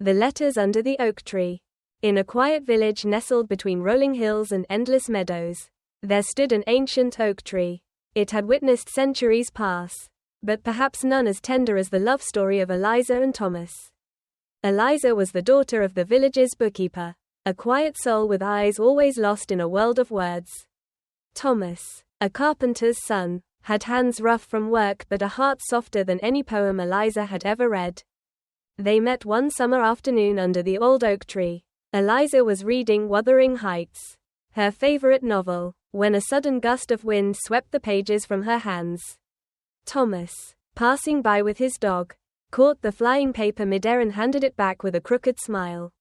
The Letters Under the Oak Tree. In a quiet village nestled between rolling hills and endless meadows, there stood an ancient oak tree. It had witnessed centuries pass, but perhaps none as tender as the love story of Eliza and Thomas. Eliza was the daughter of the village's bookkeeper, a quiet soul with eyes always lost in a world of words. Thomas, a carpenter's son, had hands rough from work but a heart softer than any poem Eliza had ever read. They met one summer afternoon under the old oak tree. Eliza was reading Wuthering Heights, her favorite novel, when a sudden gust of wind swept the pages from her hands. Thomas, passing by with his dog, caught the flying paper midair and handed it back with a crooked smile.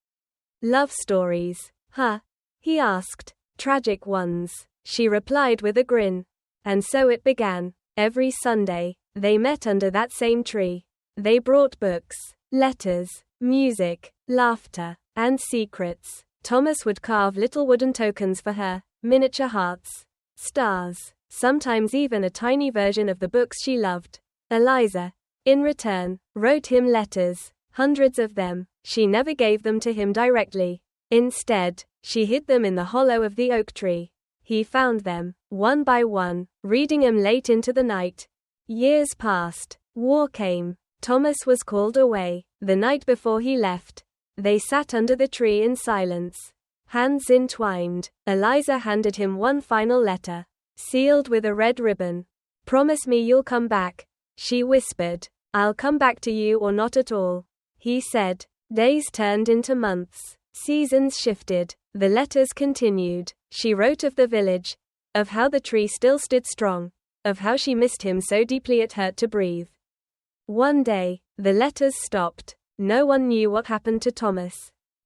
"Love stories, huh?" he asked. "Tragic ones," she replied with a grin. And so it began. Every Sunday, they met under that same tree. They brought books, letters, music, laughter, and secrets. Thomas would carve little wooden tokens for her, miniature hearts, stars, sometimes even a tiny version of the books she loved. Eliza, in return, wrote him letters, hundreds of them. She never gave them to him directly. Instead, she hid them in the hollow of the oak tree. He found them, one by one, reading them late into the night. Years passed. War came. Thomas was called away. The night before he left, they sat under the tree in silence, hands entwined. Eliza handed him one final letter, sealed with a red ribbon. "Promise me you'll come back," she whispered. "I'll come back to you or not at all," he said. Days turned into months. Seasons shifted. The letters continued. She wrote of the village, of how the tree still stood strong, of how she missed him so deeply it hurt to breathe. One day, the letters stopped. No one knew what happened to Thomas.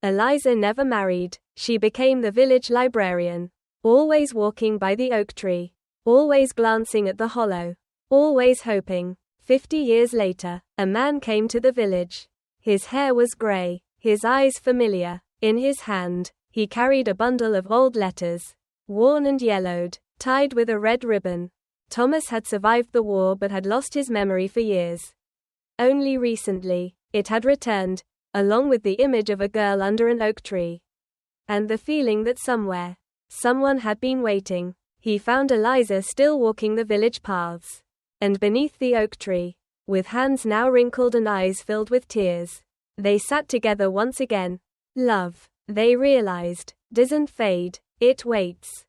Eliza never married. She became the village librarian, always walking by the oak tree, always glancing at the hollow, always hoping. 50 years later, a man came to the village. His hair was gray, his eyes familiar. In his hand, he carried a bundle of old letters, worn and yellowed, tied with a red ribbon. Thomas had survived the war but had lost his memory for years. Only recently, it had returned, along with the image of a girl under an oak tree. And the feeling that somewhere, someone had been waiting. He found Eliza still walking the village paths. And beneath the oak tree, with hands now wrinkled and eyes filled with tears, they sat together once again. Love, they realized, doesn't fade, it waits.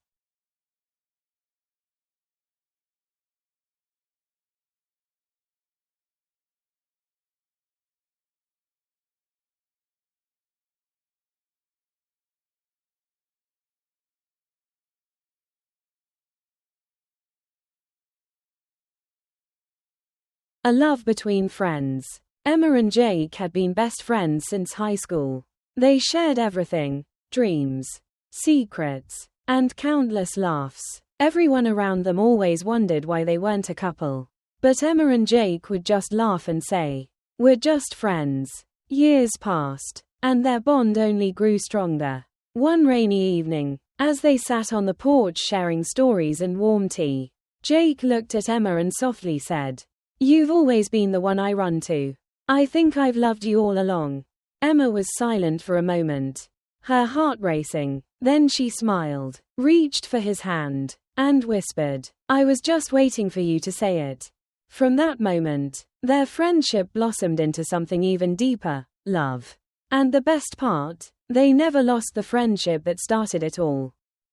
A love between friends. Emma and Jake had been best friends since high school. They shared everything: dreams, secrets, and countless laughs. Everyone around them always wondered why they weren't a couple. But Emma and Jake would just laugh and say, "We're just friends." Years passed, and their bond only grew stronger. One rainy evening, as they sat on the porch sharing stories and warm tea, Jake looked at Emma and softly said, "You've always been the one I run to. I think I've loved you all along." Emma was silent for a moment, her heart racing. Then she smiled, reached for his hand, and whispered, "I was just waiting for you to say it." From that moment, their friendship blossomed into something even deeper: love. And the best part, they never lost the friendship that started it all.